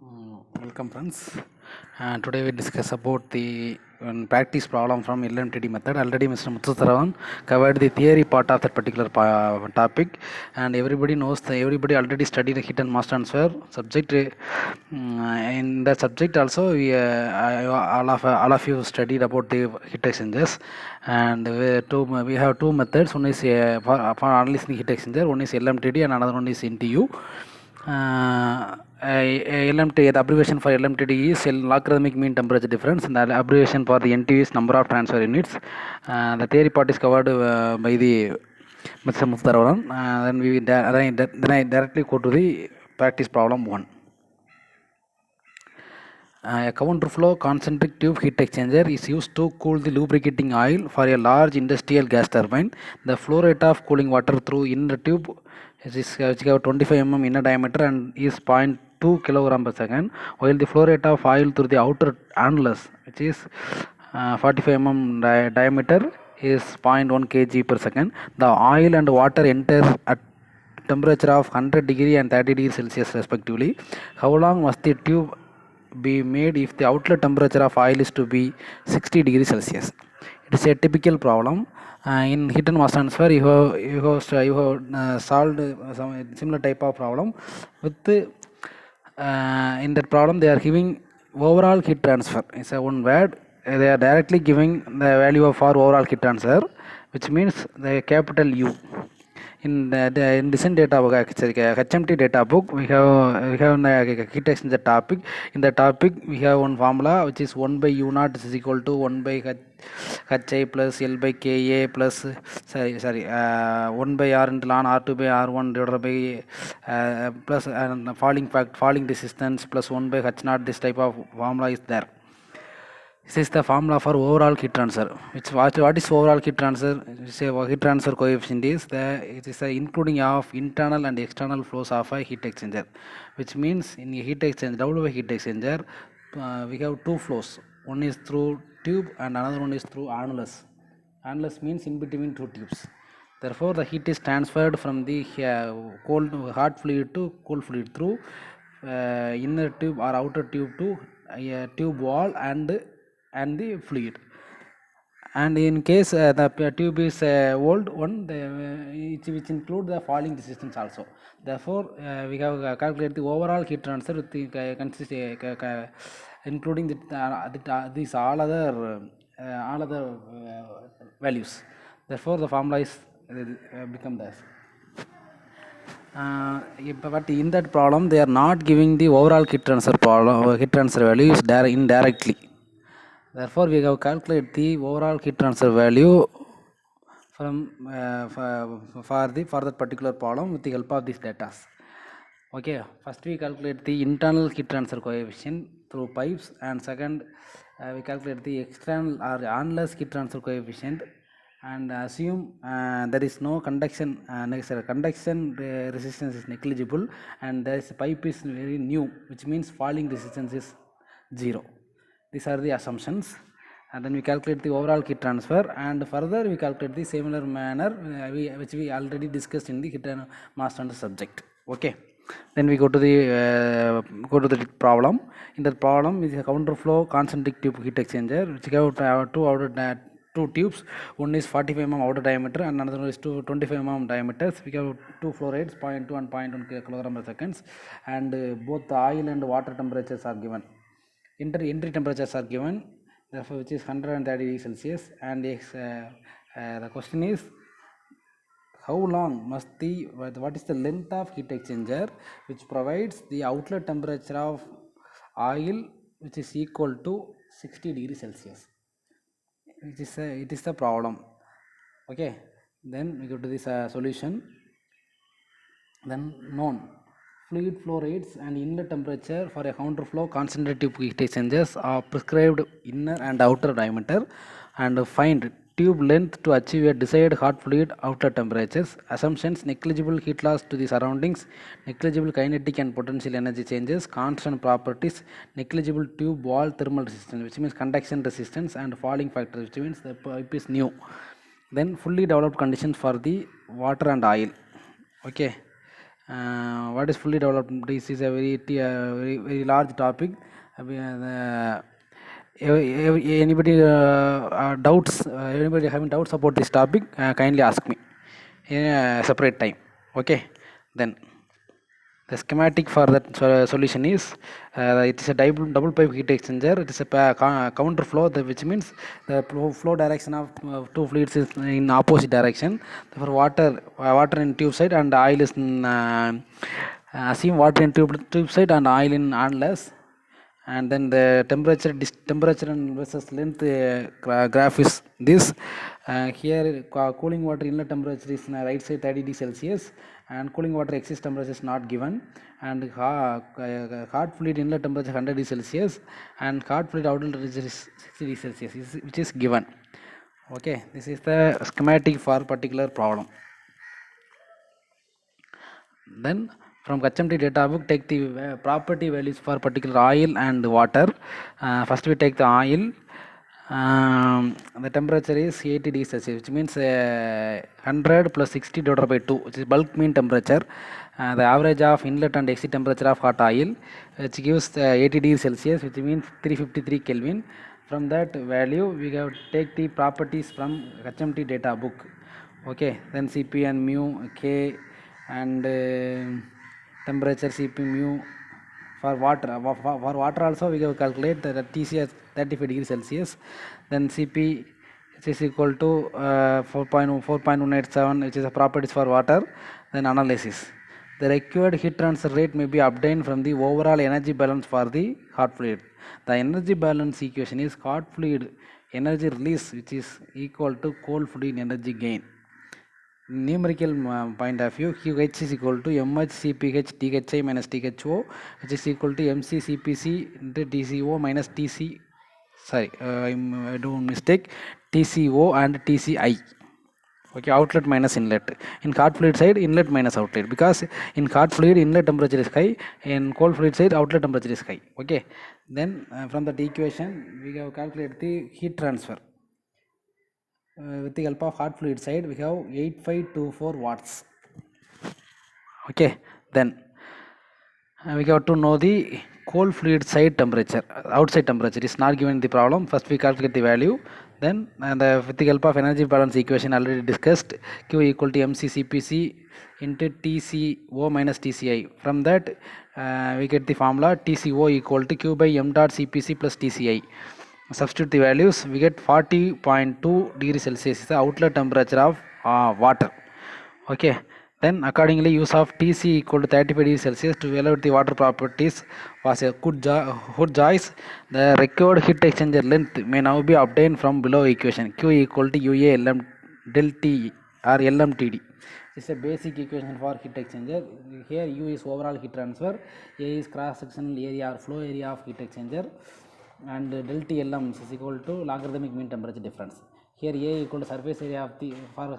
Welcome friends. Today we discuss about the practice problem from LMTD method. Already Mr. Muthusaravan covered the theory part of that particular topic, and everybody knows that everybody already studied the heat and mass transfer subject. In that subject also, all of you studied about the heat exchangers, and we have two methods. One is for analyzing heat exchanger. One is LMTD, and another one is NTU. LMT, the abbreviation for LMTD is logarithmic mean temperature difference, and the abbreviation for the NTU is number of transfer units. The theory part is covered by the Mr. Muftaravan. Then I directly go to the practice problem 1. A counterflow concentric tube heat exchanger is used to cool the lubricating oil for a large industrial gas turbine. The flow rate of cooling water through in the tube which have 25 mm inner diameter and is 0.2 kilogram per second, while the flow rate of oil through the outer annulus, which is 45 mm diameter, is 0.1 kg per second. The oil and water enter at temperature of 100 degree and 30 degree Celsius respectively. How long must the tube be made if the outlet temperature of oil is to be 60 degrees Celsius? It is a typical problem. In heat and mass transfer, you have solved some similar type of problem. With in that problem, they are giving overall heat transfer. It's a one word. They are directly giving the value of our overall heat transfer, which means the capital U. In recent data book, HMT data book, we have the heat exchanger topic. In the topic, we have one formula which is 1 by U naught is equal to 1 by HI plus L by KA plus 1 by R into ln R2 by R1 divided by plus falling resistance plus 1 by H naught. This type of formula is there. This is the formula for overall heat transfer. What is overall heat transfer? Heat transfer coefficient is the including of internal and external flows of a heat exchanger, which means in a heat exchanger, double heat exchanger, we have two flows. One is through tube and another one is through annulus. Annulus means in between two tubes. Therefore, the heat is transferred from the hot fluid to cold fluid through inner tube or outer tube to tube wall and the fluid. And in case the tube is old one, which include the falling resistance also. Therefore, we have calculated the overall heat transfer with the including these all other values. Therefore, the formula is become this. But in that problem, they are not giving the overall heat transfer value is indirectly. Therefore, we have calculated the overall heat transfer value from for that particular problem with the help of these data. Okay, first we calculate the internal heat transfer coefficient through pipes, and second we calculate the external or annulus heat transfer coefficient, and assume there is no conduction resistance is negligible, and there is a pipe is very new, which means falling resistance is 0. These are the assumptions, and then we calculate the overall heat transfer, and further we calculate the similar manner which we already discussed in the heat and mass transfer subject. Okay, then we go to the problem. In that problem is a counterflow concentric tube heat exchanger, which have two tubes. One is 45 mm outer diameter and another one is 25 mm diameters. We have two flow rates 0.2 and 0.1 kilogram per seconds, and both the oil and water temperatures are given. Entry temperatures are given, therefore, which is 130 degrees Celsius, and the question is how long must what is the length of heat exchanger which provides the outlet temperature of oil which is equal to 60 degrees Celsius. It is the problem. Okay, then we go to this solution. Then known fluid flow rates and inlet temperature for a counterflow concentrative heat exchangers are prescribed inner and outer diameter, and find tube length to achieve a desired hot fluid outlet temperatures. Assumptions: negligible heat loss to the surroundings, negligible kinetic and potential energy changes, constant properties, negligible tube wall thermal resistance, which means conduction resistance, and falling factor, which means the pipe is new. Then fully developed conditions for the water and oil. Okay. What is fully developed? This is a very large topic. Anybody doubts? Anybody having doubts about this topic? Kindly ask me in a separate time. Okay, then. The schematic for that solution is it is a double pipe heat exchanger. It is a counter flow, which means the flow direction of two fluids is in opposite direction. For water in tube side and oil is in assume water in tube side and oil in onless. And then the temperature and versus length graph is this. Here cooling water inlet temperature is in the right side 30 degrees Celsius, and cooling water excess temperature is not given, and hot fluid inlet temperature 100 degrees Celsius and hot fluid outlet temperature is 60 degrees Celsius, which is given. Okay, this is the schematic for particular problem. Then from HMT data book, take the property values for particular oil and water. First we take the oil. The temperature is 80 degrees Celsius, which means 100 plus 60 divided by 2, which is bulk mean temperature. The average of inlet and exit temperature of hot oil, which gives 80 degrees Celsius, which means 353 Kelvin. From that value, we have take the properties from HMT data book. Okay, then Cp and mu, K, and temperature Cp mu. For water also we will calculate the Tc as 35 degrees Celsius. Then Cp is equal to 4.187, which is the properties for water. Then analysis. The required heat transfer rate may be obtained from the overall energy balance for the hot fluid. The energy balance equation is hot fluid energy release, which is equal to cold fluid energy gain. Numerical point of view, QH is equal to MHCpH THI minus THO, which is equal to MCCpC into TCO minus TC. Sorry, I do mistake. TCO and TCI. Okay, outlet minus inlet. In hot fluid side, inlet minus outlet, because in hot fluid inlet temperature is high, in cold fluid side outlet temperature is high. Okay, then from that equation we have calculated the heat transfer. With the help of hot fluid side, we have 8524 watts. Okay, then we have to know the cold fluid side temperature. Outside temperature is not given in the problem. First we calculate the value. Then with the help of energy balance equation already discussed, Q equal to MCCpC into TCO minus TCI. From that we get the formula TCO equal to Q by M dot CPC plus TCI. Substitute the values, we get 40.2 degrees Celsius is the outlet temperature of water. Okay, then accordingly use of Tc equal to 35 degrees Celsius to evaluate the water properties was a good choice. The required heat exchanger length may now be obtained from below equation. Q equal to UA LM del T or LMTD. This is a basic equation for heat exchanger. Here U is overall heat transfer, A is cross sectional area or flow area of heat exchanger, and del TLM is equal to logarithmic mean temperature difference. Here A equal to surface area of the for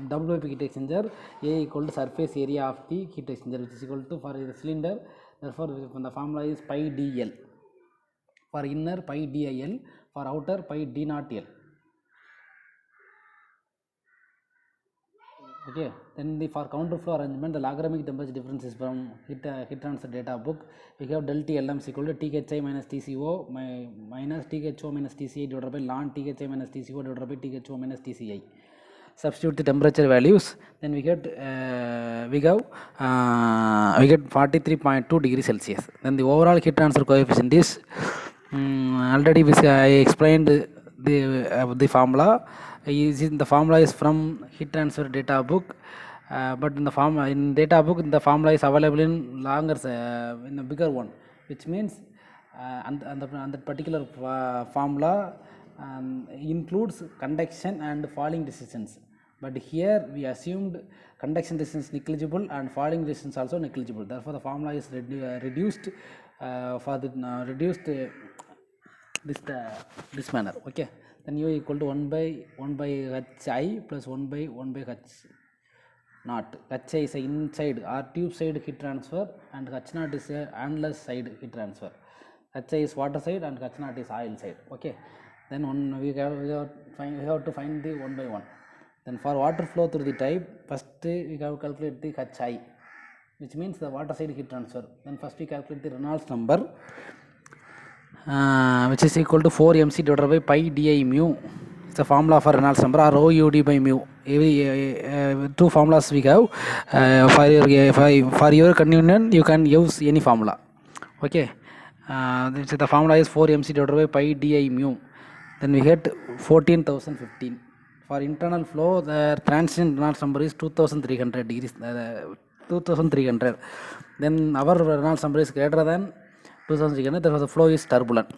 double pipe heat exchanger, A equal to surface area of the heat exchanger, which is equal to for the cylinder. Therefore, the formula is pi dl. For inner pi dil, for outer pi d naught l. Okay, then for counter flow arrangement, the logarithmic temperature difference is from heat transfer data book. We have del TLM is equal to THI minus TCO minus THO minus TCI divided by ln THI minus TCO divided by THO minus TCI. Substitute the temperature values, then we get 43.2 degrees Celsius. Then the overall heat transfer coefficient is already I explained the formula. The formula is from heat transfer data book, but in the data book the formula is available in longer in a bigger one, which means and the particular formula includes conduction and falling resistance, but here we assumed conduction resistance negligible and falling resistance also negligible. Therefore the formula is reduced for the reduced this manner. Okay, then U equal to 1 by Hi plus 1 by H naught. Hi is a inside or tube side heat transfer, and H naught is a annulus side heat transfer. Hi is water side and H naught is oil side. Okay, then we have to find the 1 by 1. Then for water flow through the type, first we have to calculate the Hi. which means the water side heat transfer. Then first we calculate the Reynolds number, which is equal to 4 mc divided by pi di mu. It's the formula for Reynolds number, or rho ud by mu. Two formulas we have. For your convenience, you can use any formula. Okay. The formula is 4 mc divided by pi di mu. Then we get 14,015. For internal flow, the transient Reynolds number is 2300 degrees. 2300. Then our Reynolds number is greater than 2300. Therefore, the flow is turbulent.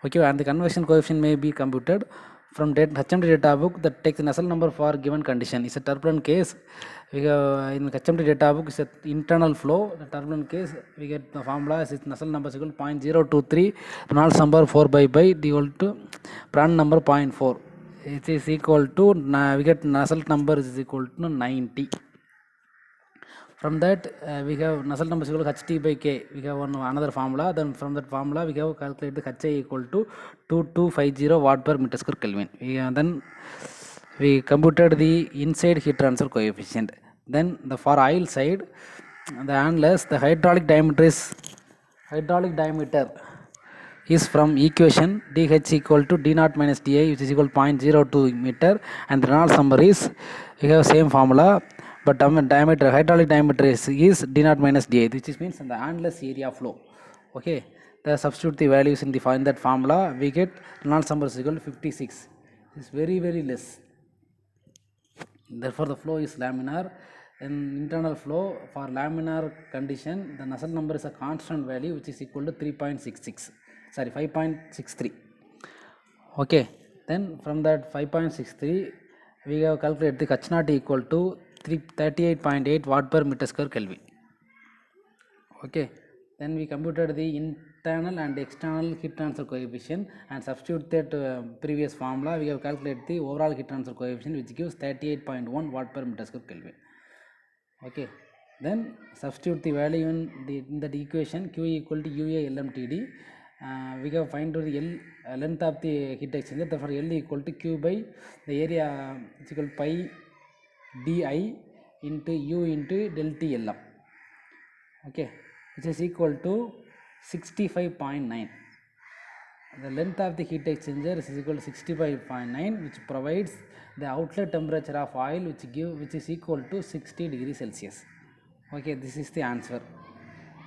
Okay, and the convection coefficient may be computed from HMT data book that takes the Nusselt number for given condition. It's a turbulent case. We have in HMT data book is internal flow. The turbulent case, we get the formula is Nusselt number is equal to 0.023, Reynolds number 4 by equal to Prandtl number 0.4. It is equal to, we get Nusselt number is equal to 90. From that, we have Nusselt number is equal to Ht by K. We have another formula. Then from that formula, we have calculated the Ha equal to 2250 watt per meter square Kelvin. Then we computed the inside heat transfer coefficient. Then for oil side, the analysis, the hydraulic diameter is from equation dH equal to d0 minus di, which is equal to 0.02 meter, and the Reynolds number is, we have same formula, but hydraulic diameter is d0 minus di, which means in the endless area flow. Okay, the substitute the values in that formula, we get Reynolds number is equal to 56. It's very less. Therefore, the flow is laminar. In internal flow, for laminar condition, the Nusselt number is a constant value, which is equal to 5.63. Okay, then from that 5.63, we have calculated the H0 equal to 38.8 watt per meter square Kelvin. Okay, then we computed the internal and external heat transfer coefficient and substitute that previous formula. We have calculated the overall heat transfer coefficient, which gives 38.1 watt per meter square Kelvin. Okay, then substitute the value in that equation, Q equal to UA LMTD. We have find the length of the heat exchanger. Therefore, L equal to Q by the area is equal to pi di into U into del T LM. Okay, which is equal to 65.9. The length of the heat exchanger is equal to 65.9, which provides the outlet temperature of oil, which is equal to 60 degrees Celsius. Okay, this is the answer.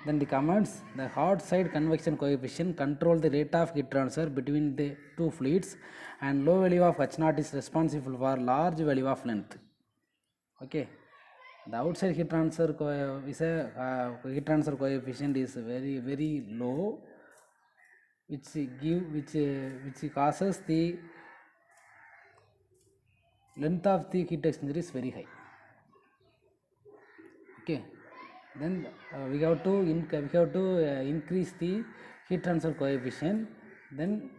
Then the comments, the hot side convection coefficient control the rate of heat transfer between the two fluids, and low value of H0 is responsible for large value of length. Okay, the outside heat transfer heat transfer coefficient is very low, which causes the length of the heat exchanger is very high. Okay, then we have to increase the heat transfer coefficient. Then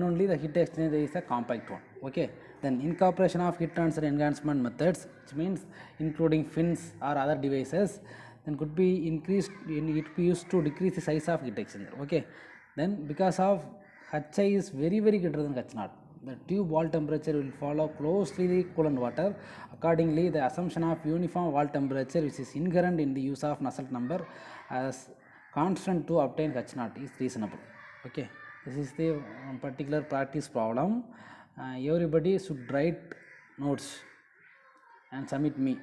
only the heat exchanger is a compact one. Okay, then incorporation of heat transfer enhancement methods, which means including fins or other devices, then could be increased. It be used to decrease the size of heat exchanger. Okay, then because of Hi is very greater than H0, the tube wall temperature will follow closely the coolant water. Accordingly, the assumption of uniform wall temperature, which is inherent in the use of Nusselt number as constant to obtain H0, is reasonable. Okay, this is the particular practice problem. Everybody should write notes and submit me.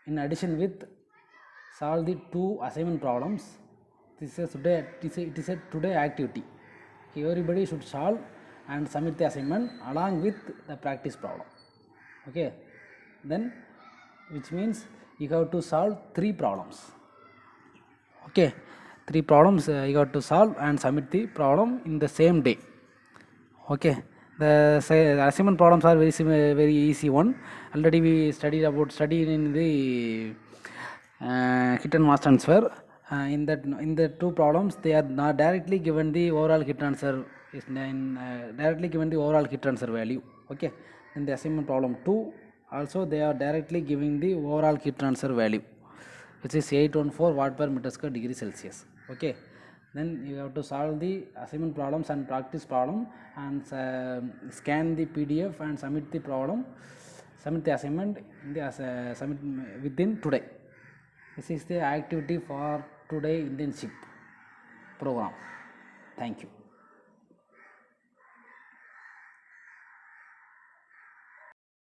In addition with solve the 2 assignment problems. This is today activity. Everybody should solve and submit the assignment along with the practice problem. Okay, then which means you have to solve 3 problems. Okay, 3 problems you have to solve and submit the problem in the same day. Okay, the assignment problems are very easy one. Already we studied in the heat and mass transfer. In the 2 problems, they are not directly given the overall heat transfer directly given the overall heat transfer value. Okay, in the assignment problem 2 also they are directly giving the overall heat transfer value, which is 814 watt per meter square degree Celsius. Okay, then you have to solve the assignment problems and practice problem and scan the PDF and submit the problem. submit the assignment in the submit within today. This is the activity for today internship program. Thank you.